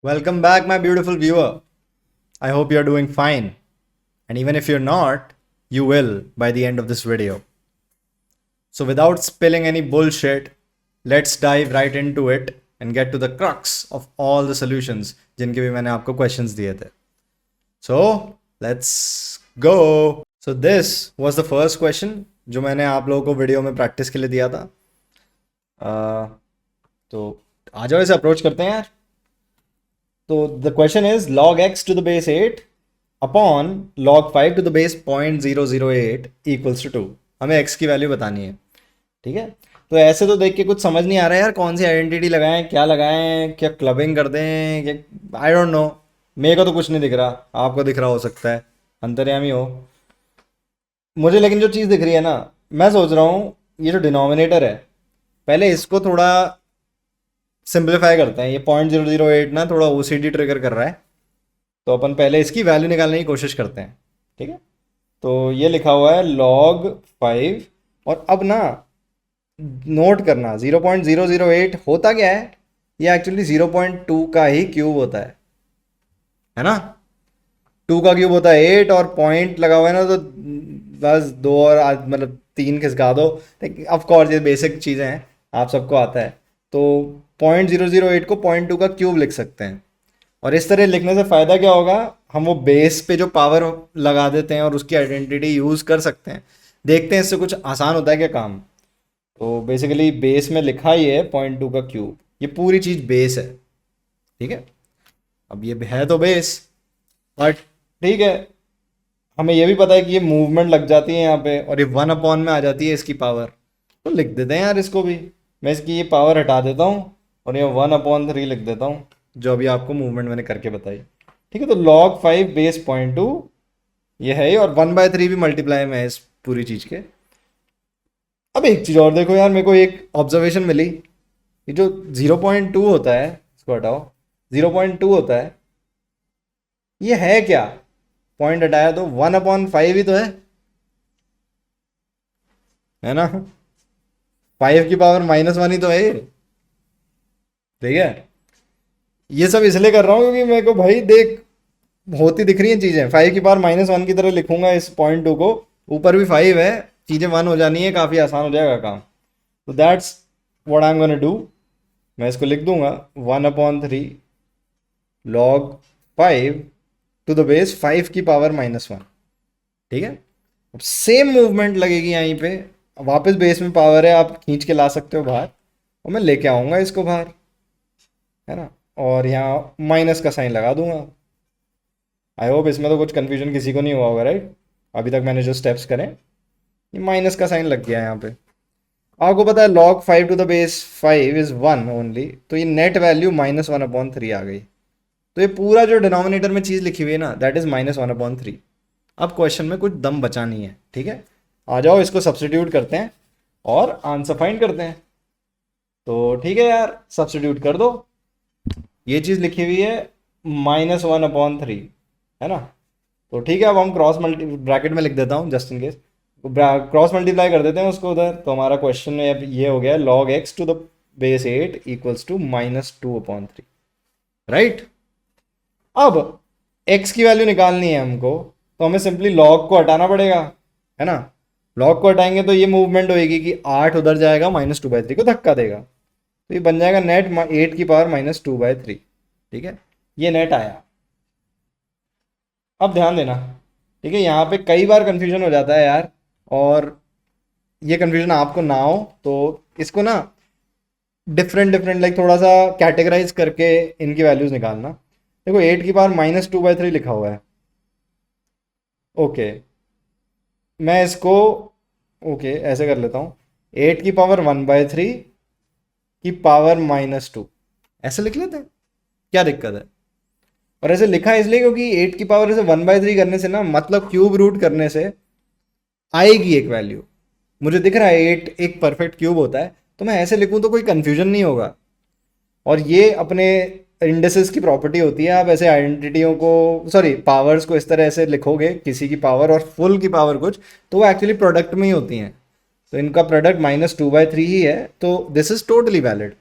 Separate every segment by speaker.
Speaker 1: Welcome back, my beautiful viewer. I hope you're doing fine. And even if you're not, you will by the end of this video. So, without spilling any bullshit, let's dive right into it and get to the crux of all the solutions जिनके भी मैंने आपको questions दिए थे. So, let's go. So, this was the first question जो मैंने आप लोगों को वीडियो में प्रैक्टिस के लिए दिया था. तो आ जाओ इसे अप्रोच करते हैं यार. तो the question is log x to the base 8 upon log 5 to the base 0.008 equals to 2. हमें x की वैल्यू बतानी है. ठीक है. तो ऐसे तो देख के कुछ समझ नहीं आ रहा है यार, कौन सी आइडेंटिटी लगाएं, क्या क्लबिंग कर दें, क्या आई डोंट नो. मेरे को तो कुछ नहीं दिख रहा, आपको दिख रहा हो सकता है, अंतर्यामी हो. मुझे लेकिन जो चीज़ दिख रही है ना, मैं सोच रहा हूँ ये जो डिनोमिनेटर है, पहले इसको थोड़ा सिंप्लीफाई करते हैं. ये 0.008 ना थोड़ा ओसीडी ट्रिगर कर रहा है, तो अपन पहले इसकी वैल्यू निकालने की कोशिश करते हैं. ठीक है. तो ये लिखा हुआ है log 5, और अब ना नोट करना 0.008 होता क्या है, ये एक्चुअली 0.2 का ही क्यूब होता है ना. 2 का क्यूब होता है 8, और पॉइंट लगा हुआ है ना, तो बस 2 और मतलब 3 खिसका दो. ऑफ कोर्स ये बेसिक चीज़ें हैं, आप सबको आता है. तो 0.008 को 0.2 का क्यूब लिख सकते हैं. और इस तरह लिखने से फ़ायदा क्या होगा, हम वो बेस पे जो पावर लगा देते हैं और उसकी आइडेंटिटी यूज़ कर सकते हैं. देखते हैं इससे कुछ आसान होता है क्या काम. तो बेसिकली बेस में लिखा ही है 0.2 का क्यूब, ये पूरी चीज़ बेस है. ठीक है. अब ये है तो बेस, बट ठीक है, हमें ये भी पता है कि ये मूवमेंट लग जाती है यहाँ पे, और ये 1 अपॉन में आ जाती है इसकी पावर. तो लिख देते हैं यार इसको भी. मैं इसकी ये पावर हटा देता हूँ और ये 1/3 लिख देता हूँ, जो अभी आपको मूवमेंट मैंने करके बताई. ठीक है. तो log 5 बेस 0.2 ये है ही, और 1/3 भी मल्टीप्लाई में है इस पूरी चीज़ के. अब एक चीज़ और देखो यार, मेरे को एक ऑब्जर्वेशन मिली. ये जो 0.2 होता है, इसको हटाओ, 0.2 होता है, ये है क्या. पॉइंट हटाया तो 1/5 ही तो है ना. 5 की पावर -1 ही तो है ये. ठीक है. ये सब इसलिए कर रहा हूँ क्योंकि मेरे को भाई देख होती दिख रही हैं चीज़ें. 5 की पावर -1 की तरह लिखूंगा इस 0.2 को, ऊपर भी 5 है, चीज़ें 1 हो जानी है, काफ़ी आसान हो जाएगा काम. तो that's what I am gonna do. मैं इसको लिख दूंगा 1/3 log 5 टू द बेस 5 की पावर -1. ठीक है. अब सेम मूवमेंट लगेगी यहीं पे, वापस बेस में पावर है, आप खींच के ला सकते हो बाहर, और मैं लेके आऊँगा इसको बाहर, है ना. और यहाँ माइनस का साइन लगा दूंगा. आई होप इसमें तो कुछ कन्फ्यूजन किसी को नहीं हुआ होगा, राइट. अभी तक मैंने जो स्टेप्स करे, ये माइनस का साइन लग गया है यहाँ पे. आपको पता है log 5 to the base 5 is 1 only, तो ये नेट वैल्यू -1/3 आ गई. तो ये पूरा जो डिनोमिनेटर में चीज़ लिखी हुई है ना, दैट इज -1/3. अब क्वेश्चन में कुछ दम बचा नहीं है. ठीक है. आ जाओ इसको सब्सटीट्यूट करते हैं और आंसर फाइंड करते हैं. तो ठीक है यार, सब्सटीट्यूट कर दो. ये चीज़ लिखी हुई है -1/3, है ना. तो ठीक है, अब हम क्रॉस मल्टी ब्रैकेट में लिख देता हूँ just in case. Cross multiply कर देते हैं उसको उधर. तो हमारा क्वेश्चन में अब ये हो गया log x to the base 8 equals to -2/3. Right. अब x की वैल्यू निकालनी है हमको, तो हमें सिंपली log को हटाना पड़ेगा, है ना. log को हटाएंगे तो ये मूवमेंट होएगी कि 8 उधर जाएगा, -2/3 को धक्का देगा, तो ये बन जाएगा नेट 8 की पावर -2/3. ठीक है. ये नेट आया. अब ध्यान देना. ठीक है. यहाँ पे कई बार कंफ्यूजन हो जाता है यार, और ये कंफ्यूजन आपको ना हो तो इसको ना डिफरेंट लाइक थोड़ा सा कैटेगराइज करके इनकी वैल्यूज निकालना. देखो 8 की पावर -2/3 लिखा हुआ है. ओके, मैं इसको ओके ऐसे कर लेता हूँ, 8 की पावर 1/3 की पावर -2, ऐसे लिख लेते हैं, क्या दिक्कत है. और ऐसे लिखा इसलिए क्योंकि 8 की पावर से 1/3 करने से ना, मतलब क्यूब रूट करने से आएगी एक वैल्यू. मुझे दिख रहा है 8 एक परफेक्ट क्यूब होता है, तो मैं ऐसे लिखूं तो कोई कंफ्यूजन नहीं होगा. और ये अपने इंडेसेस की प्रॉपर्टी होती है. आप ऐसे आइडेंटिटियों को, सॉरी पावर्स को इस तरह ऐसे लिखोगे, किसी की पावर और फुल की पावर कुछ, तो वो एक्चुअली प्रोडक्ट में ही होती हैं. तो इनका प्रोडक्ट -2/3 ही है, तो दिस इज टोटली वैलिड.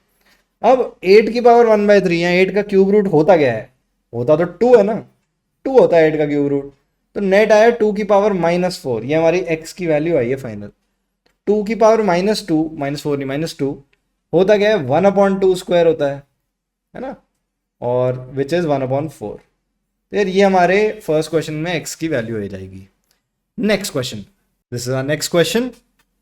Speaker 1: अब 8 की पावर 1/3 है, 8 का क्यूब रूट होता क्या है? होता तो 2 है ना, 2 होता है 8 का क्यूब रूट। तो नेट आया 2 की पावर -4, ये हमारी x की वैल्यू आई है फाइनल। 2 की पावर -2, -4 नहीं -2, होता क्या है? 1/2 स्क्वायर होता है ना, और विच इज़ 1/4। तो यार ये हमारे फर्स्ट क्वेश्चन में x की वैल्यू हो जाएगी। Next question, this is our next question,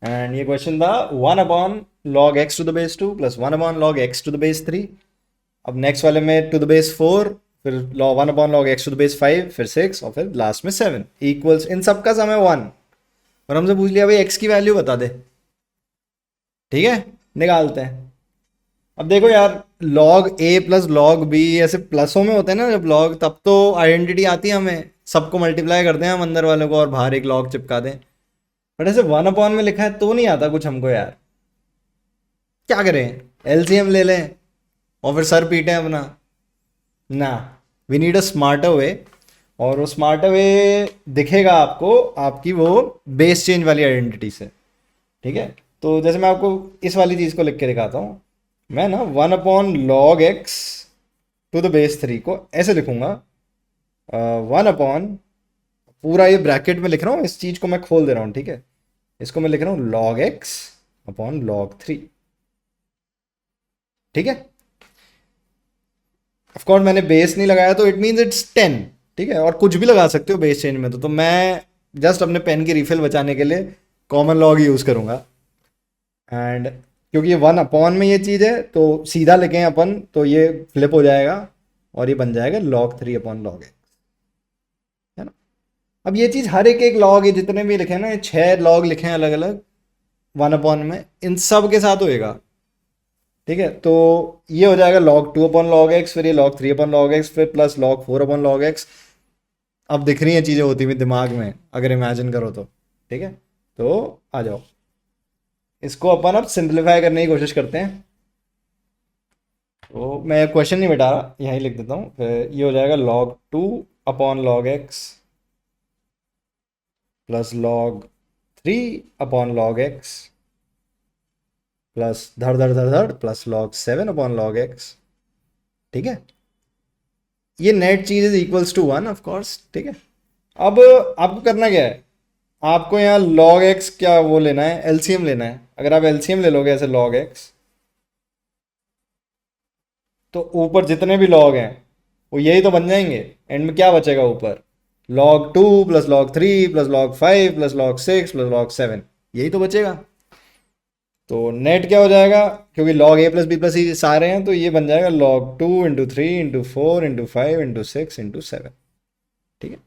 Speaker 1: and ये क्वेश्चन था 1/log x⁻² plus 1/log x⁻3। अब नेक्स्ट वाले में ⁻4, फिर 1/log x⁻5, फिर 6, और फिर लास्ट में 7 इक्वल्स, इन सब का सम है 1, और हमसे पूछ लिया भाई x की वैल्यू बता दे। ठीक है, निकालते हैं। अब देखो यार, log a plus log b ऐसे प्लसों में होते हैं ना जब log, तब तो आइडेंटिटी आती है हमें, सबको मल्टीप्लाई करते हैं हम अंदर वाले को और बाहर एक log चिपका दें। बट ऐसे 1/, में लिखा है तो नहीं आता कुछ हमको यार, क्या करें? एलसीएम ले लें और फिर सर पीटें अपना? ना, we need a smarter way, और वो स्मार्टर वे दिखेगा आपको आपकी वो बेस चेंज वाली आइडेंटिटी से। ठीक है, तो जैसे मैं आपको इस वाली चीज़ को लिख के दिखाता हूँ। मैं ना 1/log x⁻³ को ऐसे लिखूंगा, 1/, पूरा ये ब्रैकेट में लिख रहा हूँ, इस चीज़ को मैं खोल दे रहा हूँ। ठीक है, इसको मैं लिख रहा हूँ log x/log3। ठीक है, ऑफ कोर्स मैंने बेस नहीं लगाया तो इट मीन्स इट्स 10। ठीक है, और कुछ भी लगा सकते हो बेस चेंज में, तो मैं जस्ट अपने पेन की रिफिल बचाने के लिए कॉमन लॉग यूज़ करूँगा। एंड क्योंकि ये 1/, में ये चीज़ है तो सीधा लिखें अपन तो ये फ्लिप हो जाएगा और ये बन जाएगा log3/log x, है ना। अब ये चीज़ हर एक लॉग है, जितने भी लिखे ना, 6 लॉग लिखे हैं अलग अलग 1/, में इन सब के साथ होएगा। ठीक है, तो ये हो जाएगा log2/log x, फिर ये log3/log x, फिर प्लस log4/log x। अब दिख रही हैं चीज़ें होती हुई दिमाग में, अगर इमेजिन करो तो। ठीक है, तो आ जाओ, इसको अपन अब सिंप्लीफाई करने की कोशिश करते हैं। तो मैं क्वेश्चन नहीं मिटा रहा, यहीं लिख देता हूँ। फिर ये हो जाएगा log2/log x plus log3/log x plus धड़ धड़ धड़ धड़ प्लस log7/log x। ठीक है, ये नेट चीज is equals to 1 of course. ठीक है, अब आपको करना क्या है, आपको यहाँ log x क्या वो लेना है, एलसीएम लेना है। अगर आप एलसीएम ले लोगे ऐसे log x, तो ऊपर जितने भी log हैं वो यही तो बन जाएंगे। एंड में क्या बचेगा ऊपर? log2 plus log3 plus log5 plus log6 plus log7, यही तो बचेगा। तो नेट क्या हो जाएगा, क्योंकि log a plus B plus C सारे हैं, तो ये बन जाएगा log2 × 3 × 4 × 5 × 6 × 7। ठीक है,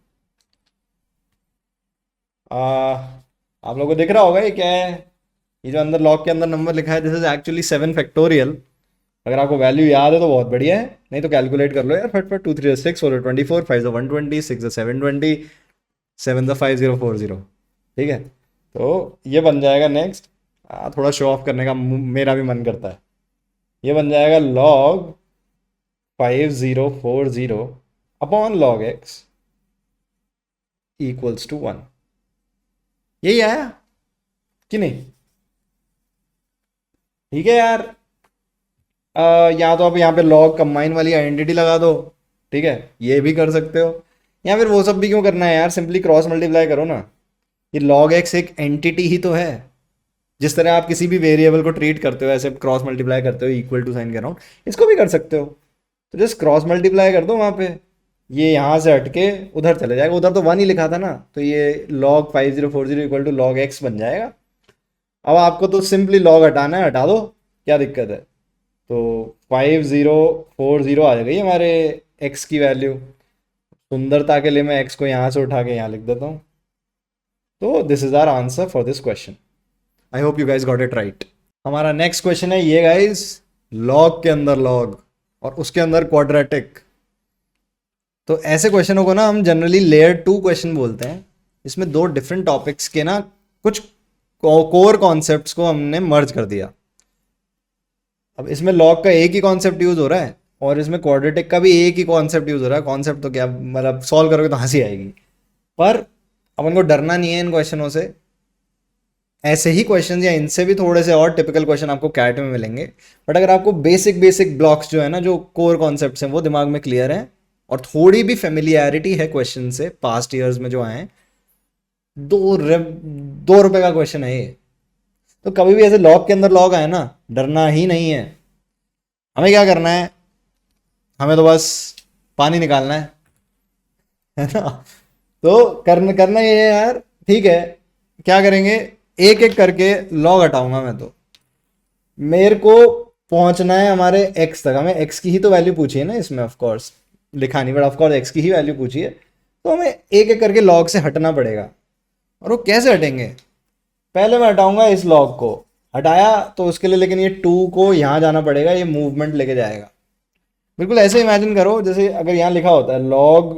Speaker 1: आप लोगों को दिख रहा होगा ये क्या है? ये जो अंदर लॉग के अंदर नंबर लिखा है, दिस इज एक्चुअली 7 फैक्टोरियल। अगर आपको वैल्यू याद है तो बहुत बढ़िया है, नहीं तो कैलकुलेट कर लो यार फटफट। 2 3 6, 4 24, 5 120, 6 720, 7 5040। ठीक है, तो ये बन जाएगा नेक्स्ट। थोड़ा शो ऑफ करने का मेरा भी मन करता है। ये बन जाएगा log 5040 x इक्वल्स टू 1। यही आया कि नहीं? ठीक है यार, या तो आप यहाँ पे लॉग कंबाइन वाली आइडेंटिटी लगा दो। ठीक है, ये भी कर सकते हो, या फिर वो सब भी क्यों करना है यार, सिंपली क्रॉस मल्टीप्लाई करो ना। ये log x एक एंटिटी ही तो है। जिस तरह आप किसी भी वेरिएबल को ट्रीट करते हो ऐसे क्रॉस मल्टीप्लाई करते हो इक्वल टू साइन के अराउंड, इसको भी कर सकते हो। तो जस्ट क्रॉस मल्टीप्लाई कर दो वहाँ पे, ये यहाँ से हटके उधर चले जाएगा। उधर तो 1 ही लिखा था ना, तो ये log 5040 equal to log x बन जाएगा। अब आपको तो सिंपली log हटाना है, हटा दो, क्या दिक्कत है। तो 5040 आ जाएगी हमारे x की वैल्यू। सुंदरता के लिए मैं x को यहाँ से उठा के यहाँ लिख देता हूँ। तो this is our answer for this question. I hope you guys got it right. हमारा नेक्स्ट क्वेश्चन है ये गाइज, लॉग के अंदर लॉग और उसके अंदर क्वाड्रेटिक। तो ऐसे क्वेश्चनों को ना हम जनरली लेयर 2 क्वेश्चन बोलते हैं। इसमें दो डिफरेंट टॉपिक्स के ना कुछ कोर कॉन्सेप्ट्स को हमने मर्ज कर दिया। अब इसमें लॉग का एक ही कॉन्सेप्ट यूज हो रहा है और इसमें क्वाड्रेटिक का भी एक ही कॉन्सेप्ट यूज हो रहा है। कॉन्सेप्ट तो क्या, मतलब सॉल्व करोगे तो हंसी आएगी, पर अपन को डरना नहीं है इन क्वेश्चनों से। ऐसे ही क्वेश्चन या इनसे भी थोड़े से और टिपिकल क्वेश्चन आपको कैट में मिलेंगे। बट अगर आपको बेसिक बेसिक ब्लॉक्स जो है ना, जो कोर कॉन्सेप्ट्स हैं, वो दिमाग में क्लियर हैं और थोड़ी भी फेमिलियरिटी है क्वेश्चन से पास्ट ईयर्स में जो आए हैं, 2 रुपए का क्वेश्चन है ये। तो कभी भी ऐसे लॉग के अंदर लॉग आए ना, डरना ही नहीं है। हमें क्या करना है, हमें तो बस पानी निकालना है ना। तो करना करना ये है यार, ठीक है। क्या करेंगे, एक एक करके लॉग हटाऊंगा मैं। तो मेरे को पहुंचना है हमारे एक्स तक। हमें एक्स की ही तो वैल्यू पूछी है ना इसमें, ऑफ कोर्स लिखा नहीं, बट ऑफ कोर्स एक्स की ही वैल्यू पूछी है। तो हमें एक एक करके लॉग से हटना पड़ेगा। और वो कैसे हटेंगे, पहले मैं हटाऊंगा इस लॉग को। हटाया तो उसके लिए लेकिन ये 2 को यहाँ जाना पड़ेगा, ये मूवमेंट लेके जाएगा। बिल्कुल ऐसे इमेजिन करो जैसे अगर यहाँ लिखा होता है log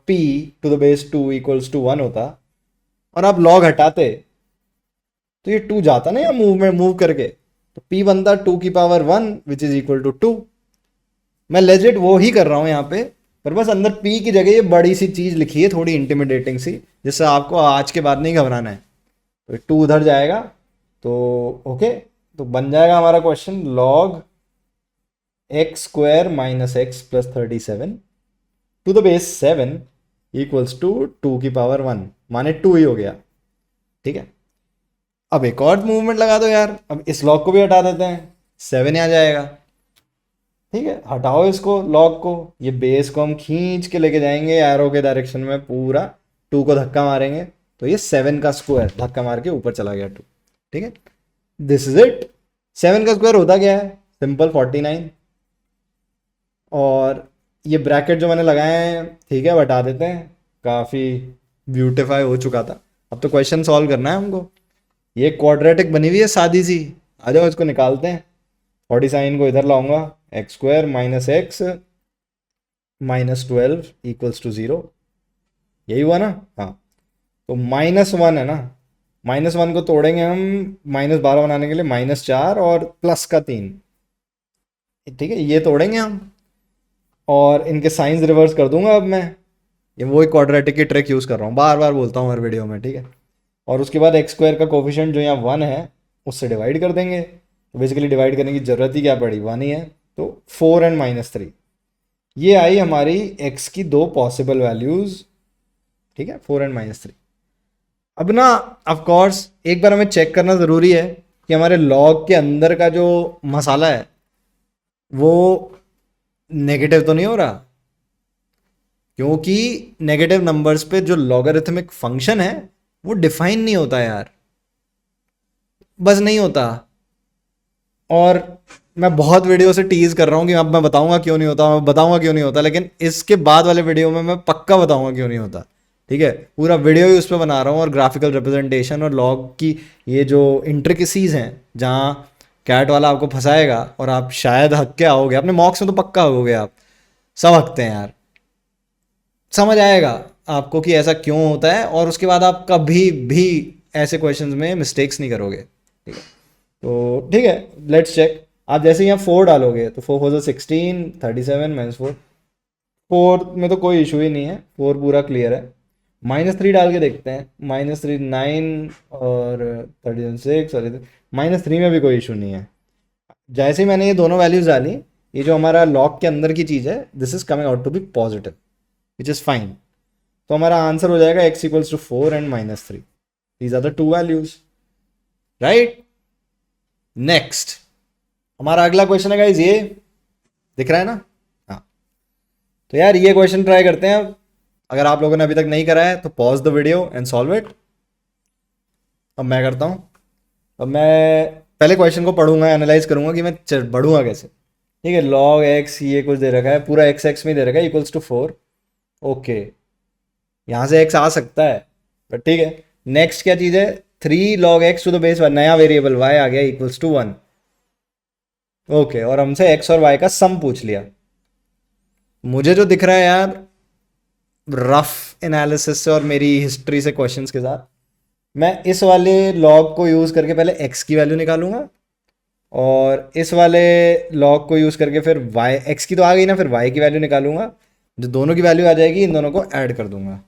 Speaker 1: p to the base 2 equals to 1 होता, और आप log हटाते तो ये 2 जाता ना यहाँ मूवमेंट मूव करके, तो p बनता 2 की power 1 which is equal to 2। मैं लेजिट वो ही कर रहा हूँ यहाँ पे, पर बस अंदर p की जगह ये बड़ी सी चीज लिखी है, थोड़ी इंटिमिडेटिंग सी, जिससे आपको आज के बाद नहीं घबराना है। तो 2 उधर जाएगा, तो ओके। तो बन जाएगा हमारा question log x square minus x plus 37 to the base 7 equals to 2 की पावर 1, माने 2 ही हो गया। ठीक है, अब एक और मूवमेंट लगा दो यार, अब इस लॉग को भी हटा देते हैं, 7 आ जाएगा। ठीक है, हटाओ इसको लॉग को, ये बेस को हम खींच के लेके जाएंगे एरो के डायरेक्शन में, पूरा 2 को धक्का मारेंगे तो ये 7 का स्क्वायर धक्का मार के ऊपर चला गया 2। ठीक है, दिस इज इट। 7 का स्क्वायर होता क्या है, सिंपल 49। और ये ब्रैकेट जो मैंने लगाए हैं, ठीक है, बता देते हैं, काफ़ी ब्यूटिफाई हो चुका था। अब तो क्वेश्चन सॉल्व करना है हमको। ये क्वाड्रेटिक बनी हुई है सादी सी, आ जाओ इसको निकालते हैं। 49 को इधर लाऊंगा, x square minus x minus 12 equals to 0, यही हुआ ना। हाँ, तो -1 है ना, -1 को तोड़ेंगे हम -12 बनाने के लिए, -4 और +3। ठीक है, ये तोड़ेंगे हम और इनके साइंस रिवर्स कर दूंगा अब मैं। ये वही क्वाड्रेटिक की ट्रिक यूज़ कर रहा हूँ, बार बार बोलता हूँ हर वीडियो में। ठीक है, और उसके बाद एक्स स्क्वायर का कोफिशिएंट जो यहाँ 1 है उससे डिवाइड कर देंगे। तो बेसिकली डिवाइड करने की ज़रूरत ही क्या पड़ी, 1 ही है। तो 4 एंड -3, ये आई हमारी एक्स की 2 पॉसिबल वैल्यूज़। ठीक है, 4 एंड -3। अब ना ऑफ कोर्स एक बार हमें चेक करना ज़रूरी है कि हमारे लॉग के अंदर का जो मसाला है वो नेगेटिव तो नहीं हो रहा, क्योंकि नेगेटिव नंबर्स पे जो लॉगरिथमिक फंक्शन है वो डिफाइन नहीं होता यार, बस नहीं होता। और मैं बहुत वीडियो से टीज कर रहा हूँ कि अब मैं बताऊंगा क्यों नहीं होता, मैं बताऊंगा क्यों नहीं होता, लेकिन इसके बाद वाले वीडियो में मैं पक्का बताऊंगा क्यों नहीं होता। ठीक है, पूरा वीडियो ही उस पर बना रहा हूँ, और ग्राफिकल रिप्रेजेंटेशन और लॉग की ये जो इंट्रिकेसीज हैं, जहाँ कैट वाला आपको फंसाएगा और आप शायद हक के आओगे, अपने मॉक्स में तो पक्का होगे आप, सब हकते हैं यार। समझ आएगा आपको कि ऐसा क्यों होता है, और उसके बाद आप कभी भी ऐसे क्वेश्चंस में मिस्टेक्स नहीं करोगे। ठीक है, तो ठीक है, लेट्स चेक। आप जैसे यहाँ 4 डालोगे तो 4 4 16, 37 -4, 4 में तो कोई इशू ही नहीं है, 4 पूरा क्लियर है। -3 डाल के देखते हैं, -3 9 और 36, और -3 में भी कोई इशू नहीं है। जैसे ही मैंने ये दोनों वैल्यूज डाली, ये जो हमारा लॉग के अंदर की चीज़ है, this is coming out to be positive, which is fine. तो हमारा आंसर हो जाएगा x equals to 4 and -3। These are the 2 values, right. Next हमारा अगला क्वेश्चन है गाइस, ये दिख रहा है ना। हाँ, तो यार ये क्वेश्चन ट्राई करते हैं अब। अगर आप लोगों ने अभी तक नहीं करा है तो pause the video and solve it. अब मैं करता हूँ। अब मैं पहले क्वेश्चन को पढ़ूंगा, एनालाइज करूंगा कि मैं बढ़ूंगा कैसे। ठीक है, लॉग एक्स ये कुछ दे रखा है, पूरा एक्स एक्स में दे रखा है, इक्वल्स टू 4। ओके, यहाँ से x आ सकता है, बट ठीक है। नेक्स्ट क्या चीज़ है, 3 log x to the base 1, नया वेरिएबल y आ गया इक्वल्स टू 1। ओके, और हमसे x और y का सम पूछ लिया। मुझे जो दिख रहा है यार, रफ एनालिसिस से और मेरी हिस्ट्री से क्वेश्चंस के साथ, मैं इस वाले लॉग को यूज़ करके पहले x की वैल्यू निकालूंगा, और इस वाले लॉग को यूज़ करके फिर x की तो आ गई ना, फिर y की वैल्यू निकालूंगा। जो दोनों की वैल्यू आ जाएगी, इन दोनों को ऐड कर दूंगा।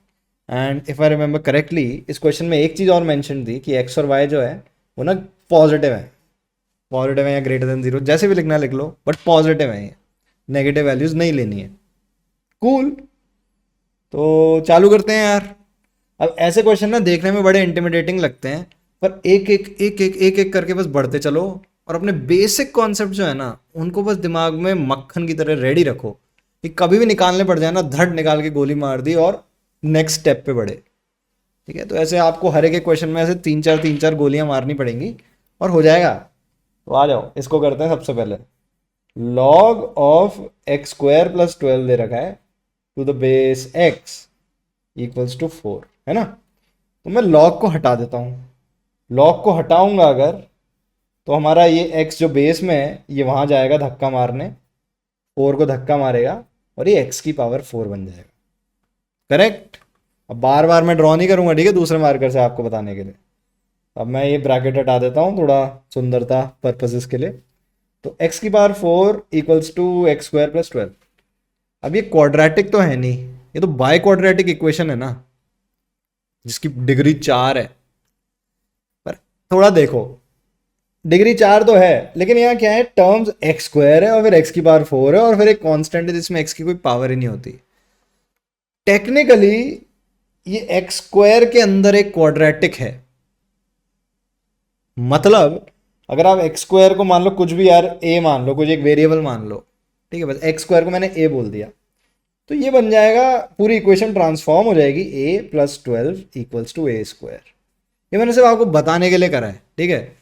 Speaker 1: And if I remember correctly इस क्वेश्चन में एक चीज़ और मेंशन थी कि एक्स और वाई जो है वो ना पॉजिटिव है या ग्रेटर देन जीरो, जैसे भी लिखना लिख लो, बट पॉजिटिव है, ये नेगेटिव वैल्यूज नहीं लेनी है। कूल। तो चालू करते हैं यार। अब ऐसे क्वेश्चन ना देखने में बड़े इंटिमिडेटिंग लगते हैं, पर एक एक करके बस बढ़ते चलो, और अपने बेसिक कॉन्सेप्ट जो है ना उनको बस दिमाग में मक्खन की तरह रेडी रखो कि कभी भी निकालने पड़ जाए ना, धड़ निकाल के गोली मार दी और नेक्स्ट स्टेप पे बढ़े। ठीक है, तो ऐसे आपको हर एक क्वेश्चन में ऐसे तीन चार गोलियां मारनी पड़ेंगी और हो जाएगा। तो आ जाओ, इसको करते हैं सबसे पहले। Log of x square plus 12 दे रखा है to the base x equals to 4, है ना। तो मैं लॉग को हटा देता हूँ। लॉग को हटाऊंगा अगर, तो हमारा ये x जो बेस में है ये वहां जाएगा धक्का मारने, 4 को धक्का मारेगा और ये x की पावर 4 बन जाएगा। करेक्ट। अब बार बार मैं ड्रॉ नहीं करूंगा, ठीक है, दूसरे मार्कर से आपको बताने के लिए। अब मैं ये ब्रैकेट हटा देता हूँ थोड़ा सुंदरता पर्पसेस के लिए। तो x की power 4 equals to x square plus 12। अब ये क्वाड्रेटिक तो है नहीं, ये तो बाय क्वाड्रेटिक इक्वेशन है ना, जिसकी डिग्री 4 है। पर थोड़ा देखो, डिग्री 4 तो है, लेकिन यहाँ क्या है, टर्म्स एक्स स्क्वायर है और फिर एक्स की पावर 4 है और फिर एक कांस्टेंट है जिसमें एक्स की कोई पावर ही नहीं होती। टेक्निकली ये एक्स स्क्वायर के अंदर एक क्वाड्रेटिक है। मतलब अगर आप एक्स स्क्वायर को मान लो कुछ भी यार, ए मान लो, कुछ एक वेरिएबल मान लो, ठीक है, बस एक्स स्क्वायर को मैंने ए बोल दिया, तो ये बन जाएगा, पूरी इक्वेशन ट्रांसफॉर्म हो जाएगी, A plus 12 equals to A square. ये मैंने सिर्फ आपको बताने के लिए करा है, ठीक है।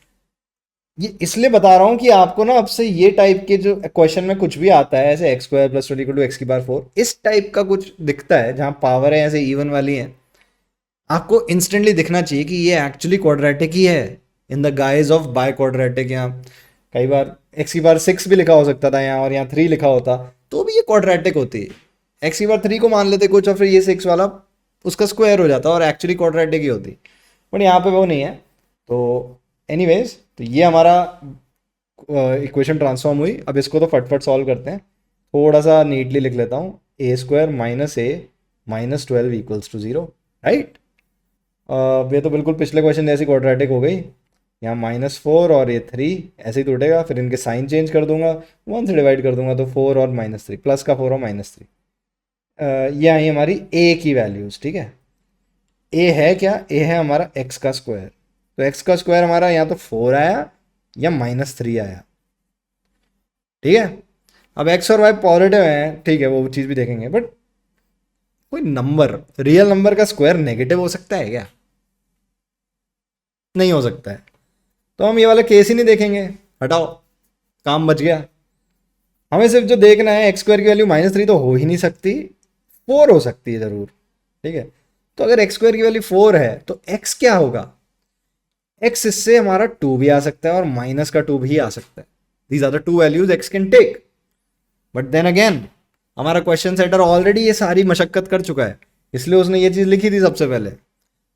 Speaker 1: ये इसलिए बता रहा हूं कि आपको ना अब से ये टाइप के जो क्वेश्चन में कुछ भी आता है ऐसे x square plus 12 equal to x की पावर 4, इस टाइप का कुछ दिखता है जहां पावर है ऐसे इवन वाली है, आपको इंस्टेंटली दिखना चाहिए कि ये एक्चुअली क्वाड्रेटिक ही है in the guys of by quadratic. यहाँ कई बार एक्स की पावर 6 भी लिखा हो सकता था यहाँ, और यहाँ 3 लिखा होता तो भी ये क्वाड्रेटिक होती है। एक्स की पावर 3 को मान लेते कुछ और फिर ये 6 वाला उसका स्क्वायर हो जाता और एक्चुअली क्वाड्रेटिक ही होती, बट यहाँ पे वो नहीं है। तो एनीवेज, तो ये हमारा इक्वेशन ट्रांसफॉर्म हुई। अब इसको तो फटफट सॉल्व करते हैं, थोड़ा सा नीटली लिख लेता हूँ। A square minus A minus 12 equals to 0, right. ये तो बिल्कुल पिछले क्वेश्चन जैसी क्वाड्रेटिक हो गई। यहाँ -4 और ये 3 ऐसे ही टूटेगा, फिर इनके साइन चेंज कर दूंगा, 1 से डिवाइड कर दूंगा तो 4 और -3, प्लस का 4 और -3। ये आई हमारी ए की वैल्यूज़, ठीक है। ए है क्या, ए है हमारा एक्स का स्क्वायर, तो एक्स का स्क्वायर हमारा या तो 4 आया या -3 आया, ठीक है। अब एक्स और वाई पॉजिटिव हैं, ठीक है, वो चीज़ भी देखेंगे, बट कोई नंबर, रियल नंबर का स्क्वायर नेगेटिव हो सकता है क्या? नहीं हो सकता है। तो हम ये वाला केस ही नहीं देखेंगे, हटाओ, काम बच गया। हमें सिर्फ जो देखना है, एक्स स्क्वायर की वैल्यू -3 तो हो ही नहीं सकती, 4 हो सकती है ज़रूर, ठीक है। तो अगर एक्स स्क्वायर की वैल्यू 4 है तो एक्स क्या होगा, एक्स इससे हमारा 2 भी आ सकता है और माइनस का 2 भी आ सकता है। These are the two values x can take. But then again हमारा क्वेश्चन सेटर ऑलरेडी ये सारी मशक्कत कर चुका है, इसलिए उसने ये चीज़ लिखी थी सबसे पहले।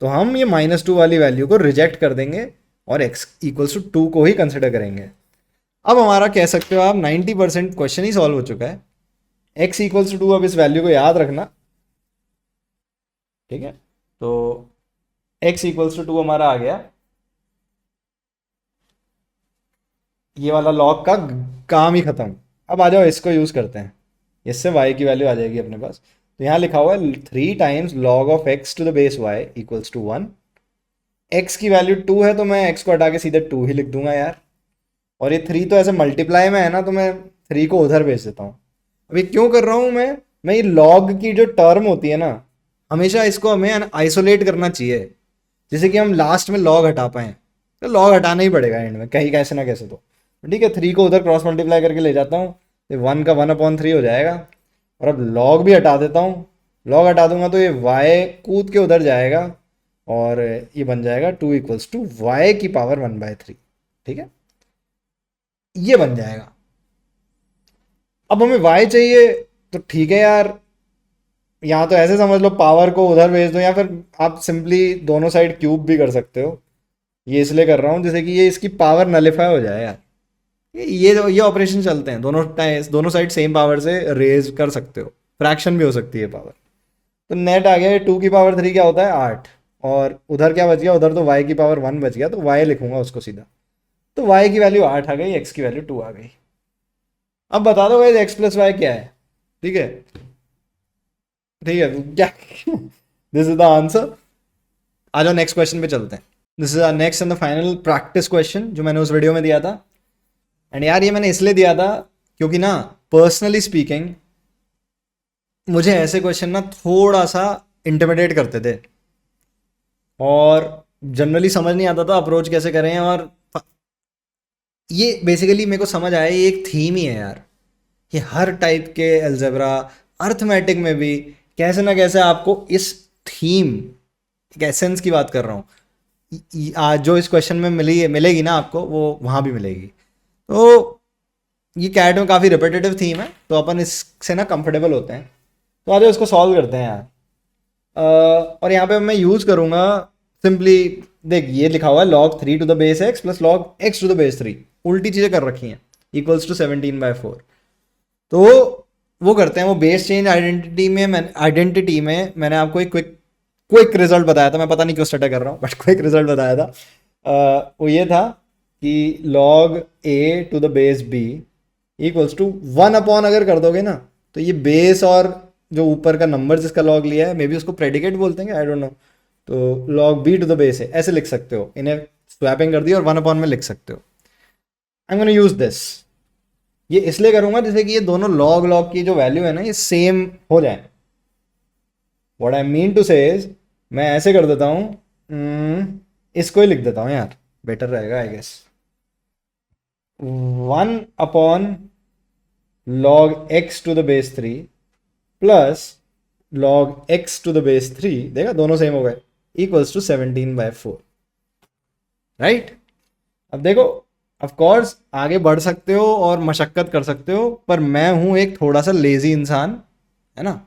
Speaker 1: तो हम ये -2 वाली वैल्यू को रिजेक्ट कर देंगे और x इक्वल्स टू 2 को ही कंसिडर करेंगे। अब हमारा कह सकते हो आप 90% क्वेश्चन ही सॉल्व हो चुका है। x इक्वल्स टू 2, अब इस वैल्यू को याद रखना, ठीक है। तो x इक्वल्स टू 2 हमारा आ गया, ये वाला लॉग का काम ही खत्म। अब आ जाओ इसको यूज़ करते हैं, इससे y की वैल्यू आ जाएगी अपने पास। तो यहाँ लिखा हुआ है 3 times log of x to the base y equals to 1। x की वैल्यू 2 है तो मैं x को हटा के सीधे 2 ही लिख दूंगा यार, और ये 3 तो ऐसे मल्टीप्लाई में है ना, तो मैं 3 को उधर भेज देता हूँ। अभी क्यों कर रहा हूँ मैं ये लॉग की जो टर्म होती है ना, हमेशा इसको हमें आइसोलेट करना चाहिए, जिससे कि हम लास्ट में लॉग हटा पाएँ। तो लॉग हटाना ही पड़ेगा एंड में, कहीं कैसे ना कैसे तो, ठीक है। 3 को उधर क्रॉस मल्टीप्लाई करके ले जाता हूँ, तो 1 का 1/3 हो जाएगा। और अब लॉग भी हटा देता हूँ, लॉग हटा दूंगा तो ये y कूद के उधर जाएगा और ये बन जाएगा 2 इक्वल्स टू y की पावर 1/3, ठीक है, ये बन जाएगा। अब हमें y चाहिए, तो ठीक है यार, यहाँ तो ऐसे समझ लो पावर को उधर भेज दो, या फिर आप सिंपली दोनों साइड क्यूब भी कर सकते हो। ये इसलिए कर रहा हूँ जैसे कि ये इसकी पावर नलिफाई हो जाए यार। ये ऑपरेशन चलते हैं, दोनों साइड सेम पावर से रेज कर सकते हो, फ्रैक्शन भी हो सकती है पावर। तो नेट आ गया 2 की पावर 3 क्या होता है 8, और उधर क्या बच गया, उधर तो y की पावर 1 बच गया, तो y लिखूंगा उसको सीधा। तो y की वैल्यू 8 आ गई, x की वैल्यू 2 आ गई। अब बता दो भाई x प्लस वाई क्या है। ठीक है, ठीक है, क्या दिस इज द आंसर। आ जाओ नेक्स्ट क्वेश्चन पे चलते हैं। This is our next and the final practice question जो मैंने उस वीडियो में दिया था। एंड यार ये मैंने इसलिए दिया था क्योंकि ना, पर्सनली स्पीकिंग, मुझे ऐसे क्वेश्चन ना थोड़ा सा इंटिमिडेट करते थे, और जनरली समझ नहीं आता था अप्रोच कैसे करें। और ये बेसिकली मेरे को समझ आया ये एक थीम ही है यार, कि हर टाइप के अलजेब्रा, अर्थमेटिक में भी कैसे ना कैसे आपको इस थीम, एक एसेंस की बात कर रहा हूँ, आज जो इस क्वेश्चन में मिलेगी ना आपको, वो वहाँ भी मिलेगी। तो ये कैट में काफ़ी रिपीटेटिव थीम है, तो अपन इससे ना कंफर्टेबल होते हैं। तो आज इसको सॉल्व करते हैं यार। और यहाँ पे मैं यूज़ करूँगा सिंपली, देख ये लिखा हुआ है log 3 to the base x plus log x to the base 3, उल्टी चीज़ें कर रखी हैं, इक्वल्स टू 17/4। तो वो करते हैं, वो बेस चेंज आइडेंटिटी में मैंने आपको एक क्विक क्विक रिजल्ट बताया था, मैं पता नहीं क्यों स्टटर कर रहा हूँ, बट क्विक रिजल्ट बताया था। वो ये था कि log a to the base b equals to 1 upon, अगर कर दोगे ना, तो ये बेस और जो ऊपर का नंबर जिसका लॉग लिया है, मे बी उसको प्रेडिकेट बोलते हैं, आई डोंट नो। तो log b to the base है, ऐसे लिख सकते हो, इन्हें स्वैपिंग कर दिया और 1 अपॉन में लिख सकते हो। I am gonna use this. ये इसलिए करूंगा जैसे कि ये दोनों लॉग लॉग की जो वैल्यू है ना, ये सेम हो जाए। व्हाट आई मीन टू से इज, मैं ऐसे कर देता हूँ, इसको ही लिख देता हूँ यार, बेटर रहेगा I guess. 1 upon log x to the base 3 plus log x to the base 3, देखा दोनों सेम हो गए, इक्वल्स टू 17/4। राइट, अब देखो, ऑफ कोर्स आगे बढ़ सकते हो और मशक्कत कर सकते हो, पर मैं हूं एक थोड़ा सा लेजी इंसान, है ना।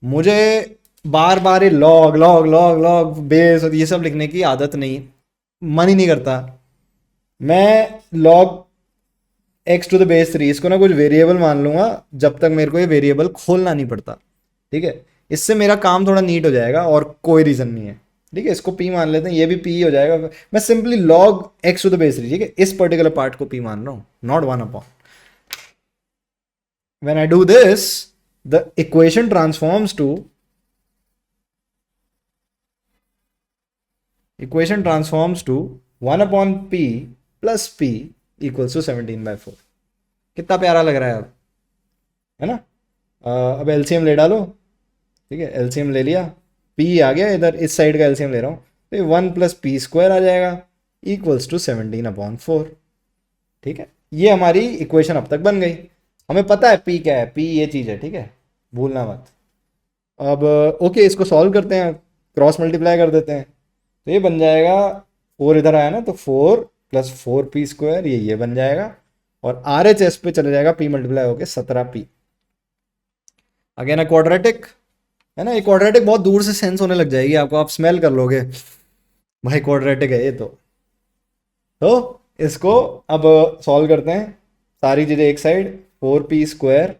Speaker 1: मुझे बार बार ये log log log log base और ये सब लिखने की आदत नहीं, मन ही नहीं करता। मैं log x to the base 3 इसको ना कुछ वेरिएबल मान लूंगा, जब तक मेरे को ये वेरिएबल खोलना नहीं पड़ता। ठीक है, इससे मेरा काम थोड़ा नीट हो जाएगा, और कोई रीज़न नहीं है। ठीक है, इसको p मान लेते हैं, ये भी p हो जाएगा। मैं simply log x to the base 3, ठीक है, इस पर्टिकुलर पार्ट को p मान रहा हूँ, not 1 upon. When I do this, the equation transforms to, equation transforms to 1/p plus p equals to 17/4। कितना प्यारा लग रहा है अब, है ना। अब एलसीएम ले डालो। ठीक है, एलसीएम ले लिया, p आ गया, इधर इस साइड का एलसीएम ले रहा हूँ, तो ये 1 + p² आ जाएगा, इक्वल्स टू 17/4। ठीक है, ये हमारी इक्वेशन अब तक बन गई। हमें पता है p क्या है, p ये चीज़ है, ठीक है, भूलना मत। अब ओके, इसको सॉल्व करते हैं, क्रॉस मल्टीप्लाई कर देते हैं, तो ये बन जाएगा, 4 इधर आया ना, तो 4 + 4p², ये बन जाएगा, और RHS पे चले जाएगा p मल्टीप्लाई होके 17p। अगेन अ क्वाड्रेटिक, है ना। ये क्वाड्रेटिक बहुत दूर से सेंस होने लग जाएगी आपको, आप स्मेल कर लोगे भाई क्वाड्रेटिक है ये। तो इसको अब सॉल्व करते हैं, सारी चीज़ें एक side, 4p²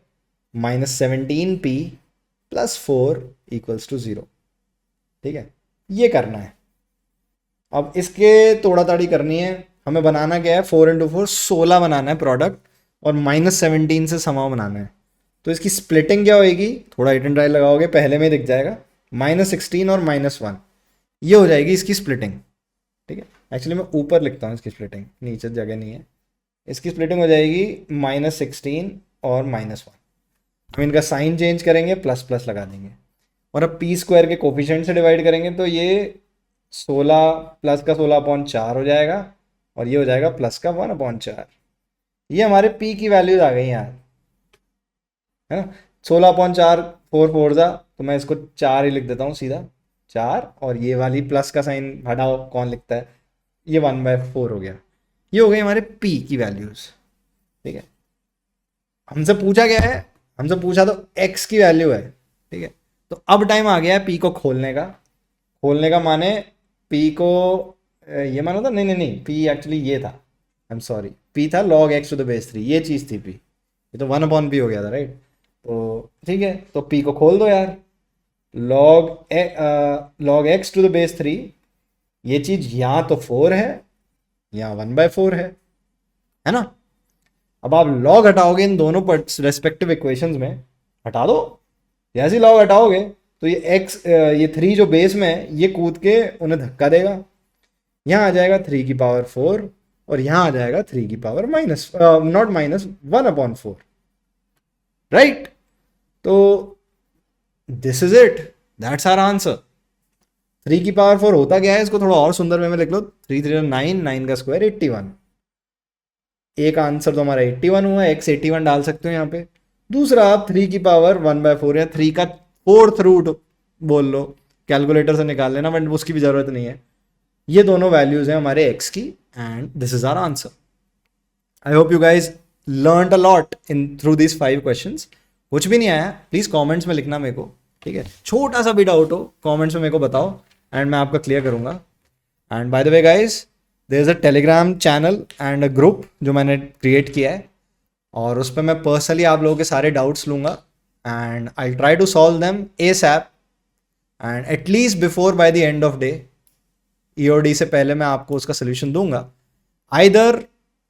Speaker 1: - 17p + 4 equals to 0। ठीक है, ये करना है। अब इसके तोड़ा ताड़ी करनी है, हमें बनाना क्या है, 4 × 4 16 बनाना है प्रोडक्ट, और -17 से समाव बनाना है। तो इसकी स्प्लिटिंग क्या होएगी, थोड़ा हिट एंड ट्राई लगाओगे, पहले में दिख जाएगा, -16 और -1, ये हो जाएगी इसकी स्प्लिटिंग। ठीक है, एक्चुअली मैं ऊपर लिखता हूँ इसकी स्प्लिटिंग, नीचे जगह नहीं है। इसकी स्प्लिटिंग हो जाएगी -16 और -1। हम इनका साइन चेंज करेंगे, प्लस प्लस लगा देंगे, और अब p² के कोफिशिएंट से डिवाइड करेंगे, तो ये 16 प्लस का 16/4 हो जाएगा, और ये हो जाएगा प्लस का 1/4। ये हमारे p की वैल्यूज आ गई यार, है ना। 16/4, 4 4 जा, तो मैं इसको 4 ही लिख देता हूँ सीधा, 4, और ये वाली प्लस का साइन हटाओ, कौन लिखता है, ये 1/4 हो गया। ये हो गई हमारे p की वैल्यूज। ठीक है, हमसे पूछा क्या है, हमसे पूछा तो x की वैल्यू है। ठीक है, तो अब टाइम आ गया है p को खोलने का। खोलने का माने p को ये माना था, नहीं नहीं नहीं, p एक्चुअली ये था, आई एम सॉरी, p था log x to the base 3, ये चीज़ थी p, ये तो 1/p हो गया था, राइट। तो ठीक है, तो p को खोल दो यार। Log x to the base 3, ये चीज या तो 4 है या 1/4 है ना। अब आप लॉग हटाओगे इन दोनों रेस्पेक्टिव इक्वेशंस में, हटा दो, जैसे ही लॉग हटाओगे तो ये एक्स, ये 3 जो बेस में है ये कूद के उन्हें धक्का देगा, यहाँ आ जाएगा 3 की पावर 4 और यहाँ आ जाएगा 3 की power minus, not minus, 1/4, right. तो this is it, that's our answer. 3 की पावर 4 होता क्या है, इसको थोड़ा और सुंदर वे में लिख लो, 3 3 9, 9 का स्क्वायर 81। एक आंसर तो हमारा 81 हुआ, एक्स 81 डाल सकते हो यहाँ पे। दूसरा आप 3 की पावर 1/4 या 3 का फोर्थ रूट बोल लो, कैलकुलेटर से निकाल लेना, बट उसकी भी जरूरत नहीं है। ये दोनों वैल्यूज हैं हमारे एक्स की, and this is our answer. I hope you guys learned a lot in through these 5 questions. कुछ भी नहीं आया प्लीज कमेंट्स में लिखना मेरे को, ठीक है। छोटा सा भी डाउट हो कमेंट्स में मेरे को बताओ, एंड मैं आपका क्लियर करूंगा। And by the way guys, there is a Telegram channel and a group जो मैंने क्रिएट किया है, और उस पर मैं पर्सनली आप लोगों के सारे डाउट्स लूंगा, and I try to solve them ASAP, and at least before by the end of day, EOD से पहले मैं आपको उसका सोल्यूशन दूंगा, either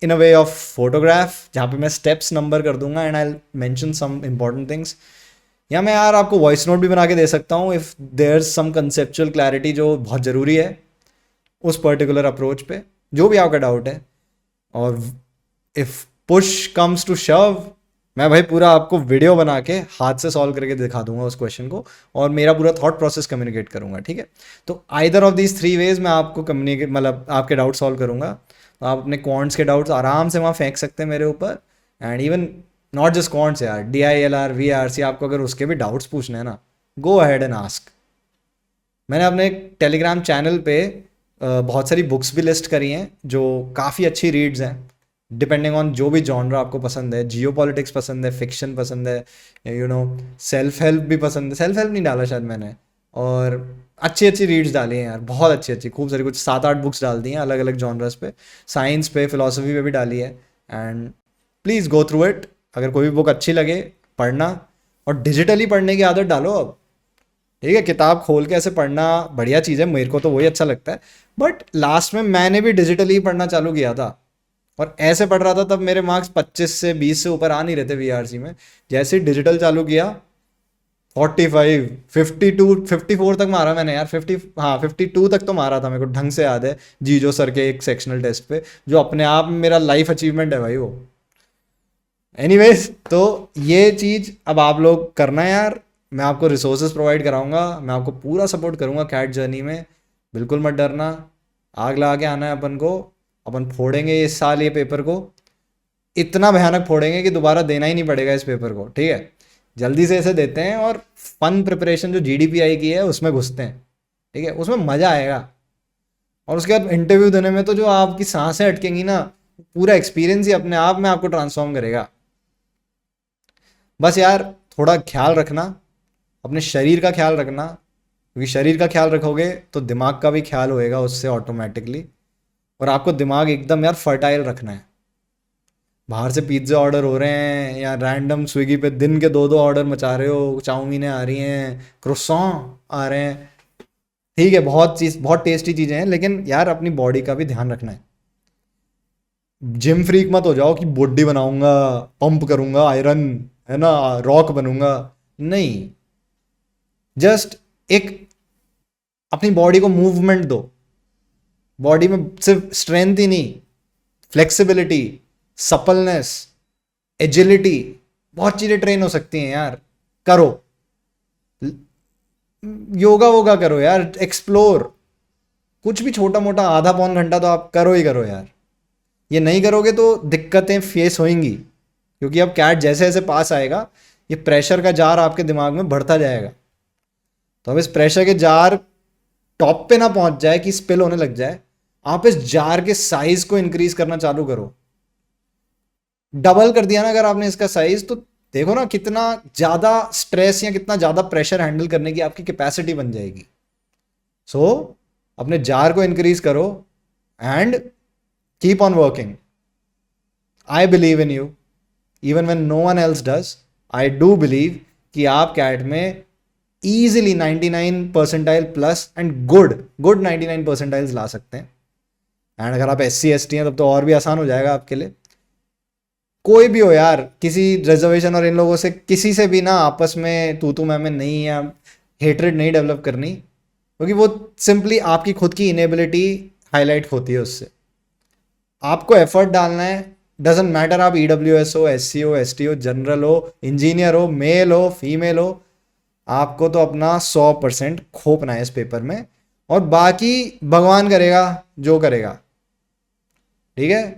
Speaker 1: in a way of photograph जहाँ पे मैं स्टेप्स नंबर कर दूंगा and I mention some important things, या मैं यार आपको वॉइस नोट भी बना के दे सकता हूँ if there is some conceptual clarity जो बहुत ज़रूरी है उस पर्टिकुलर अप्रोच पे, जो भी आपका डाउट है। और इफ पुश कम्स टू शव, मैं भाई पूरा आपको वीडियो बना के हाथ से सॉल्व करके दिखा दूंगा उस क्वेश्चन को, और मेरा पूरा थॉट प्रोसेस कम्युनिकेट करूंगा, ठीक है। तो आइदर ऑफ दीज 3 वेज मैं आपको कम्युनिकेट, मतलब आपके डाउट सॉल्व करूंगा। तो आप अपने क्वांट्स के डाउट्स आराम से वहाँ फेंक सकते हैं मेरे ऊपर, and even not just quants यार, DILR VRC, आपको अगर उसके भी डाउट्स पूछने हैं ना, गो अहेड एंड आस्क। मैंने अपने टेलीग्राम चैनल पे बहुत सारी बुक्स भी लिस्ट करी हैं जो काफ़ी अच्छी रीड्स हैं, डिपेंडिंग ऑन जो भी जॉनर आपको पसंद है। जियो पॉलिटिक्स पसंद है, फिक्शन पसंद है, यू नो सेल्फ हेल्प भी पसंद है, सेल्फ हेल्प नहीं डाला शायद मैंने, और अच्छी अच्छी रीड्स डाली हैं यार, बहुत अच्छी अच्छी, खूब सारी, कुछ 7 8 बुक्स डाल दी हैं अलग अलग जॉनर्स पे, साइंस पे, फिलोसफी पे भी डाली है। And please go through it, अगर कोई भी बुक अच्छी लगे पढ़ना, और डिजिटली पढ़ने की आदत डालो अब, ठीक है। किताब खोल के ऐसे पढ़ना बढ़िया चीज़ है, मेरे को तो वही अच्छा लगता है, बट लास्ट में मैंने भी डिजिटली पढ़ना चालू किया था, और ऐसे पढ़ रहा था तब मेरे मार्क्स 25 से 20 से ऊपर आ नहीं रहे थे VRC में। जैसे ही डिजिटल चालू किया 45 52 54 तक मारा मैंने यार, 50, हाँ 52 तक तो मारा था, मेरे को ढंग से याद है, जीजो सर के एक सेक्शनल टेस्ट पे, जो अपने आप में मेरा लाइफ अचीवमेंट है भाई वो। एनीवेज, तो ये चीज़ अब आप लोग करना है यार, मैं आपको रिसोर्सेज प्रोवाइड कराऊंगा, मैं आपको पूरा सपोर्ट करूंगा कैट जर्नी में, बिल्कुल मत डरना। आग लगा के आना है अपन को, अपन फोड़ेंगे इस साल ये पेपर को, इतना भयानक फोड़ेंगे कि दोबारा देना ही नहीं पड़ेगा इस पेपर को, ठीक है। जल्दी से इसे देते हैं, और फन प्रिपरेशन जो GDPI की है उसमें घुसते हैं, ठीक है, उसमें मज़ा आएगा। और उसके बाद इंटरव्यू देने में तो जो आपकी सांसें अटकेंगी ना, पूरा एक्सपीरियंस ही अपने आप में आपको ट्रांसफॉर्म करेगा। बस यार थोड़ा ख्याल रखना, अपने शरीर का ख्याल रखना, क्योंकि शरीर का ख्याल रखोगे तो दिमाग का भी ख्याल होएगा उससे ऑटोमेटिकली। और आपको दिमाग एकदम यार फर्टाइल रखना है। बाहर से पिज्ज़ा ऑर्डर हो रहे हैं, या रैंडम स्विगी पे दिन के 2 2 ऑर्डर मचा रहे हो, चाउमीनें आ रही हैं, क्रोसॉन आ रहे हैं, ठीक है, बहुत चीज़, बहुत टेस्टी चीज़ें हैं, लेकिन यार अपनी बॉडी का भी ध्यान रखना है। जिम फ्रीक मत हो जाओ कि बॉडी बनाऊंगा, पंप करूंगा आयरन, है ना, रॉक बनूंगा, नहीं। जस्ट एक अपनी बॉडी को मूवमेंट दो, बॉडी में सिर्फ स्ट्रेंथ ही नहीं, फ्लेक्सिबिलिटी, सपलनेस, एजिलिटी, बहुत चीज़ें ट्रेन हो सकती हैं यार, करो। योगा वोगा करो यार, एक्सप्लोर, कुछ भी छोटा मोटा आधा पौन घंटा तो आप करो ही करो यार। ये नहीं करोगे तो दिक्कतें फेस होंगी, क्योंकि अब कैट जैसे जैसे पास आएगा, ये प्रेशर का जार आपके दिमाग में बढ़ता जाएगा। तो अब इस प्रेशर के जार टॉप पे ना पहुंच जाए कि स्पिल होने लग जाए, आप इस जार के साइज को इंक्रीज करना चालू करो। डबल कर दिया ना अगर आपने इसका साइज, तो देखो ना कितना ज्यादा स्ट्रेस या कितना ज्यादा प्रेशर हैंडल करने की आपकी कैपेसिटी बन जाएगी। सो अपने जार को इंक्रीज करो, and keep on working. I believe in you even when no one else does. I do believe कि आप कैट में easily 99 percentile plus and good 99 percentiles ला सकते हैं। एंड अगर आप SC ST हैं तब तो और भी आसान हो जाएगा आपके लिए। कोई भी हो यार, किसी रिजर्वेशन और इन लोगों से किसी से भी ना आपस में तू मैं नहीं, या हेटरेड नहीं डेवलप करनी, क्योंकि वो सिंपली आपकी खुद की इनेबिलिटी हाईलाइट होती है उससे। आपको एफर्ट डालना है, डजेंट मैटर आप EWS हो, SC हो, ST हो, जनरल हो, इंजीनियर हो, मेल हो, फीमेल हो, आपको तो अपना 100% खोपना है इस पेपर में, और बाकी भगवान करेगा जो करेगा। ठीक है,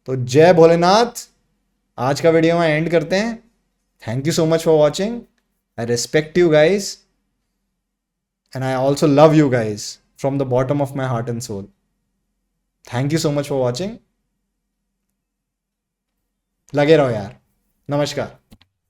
Speaker 1: तो जय भोलेनाथ। आज का वीडियो में एंड करते हैं। Thank you so much for watching. I respect you guys and I also love you guys from the bottom of my heart and soul. Thank you so much for watching. लगे रहो यार। नमस्कार।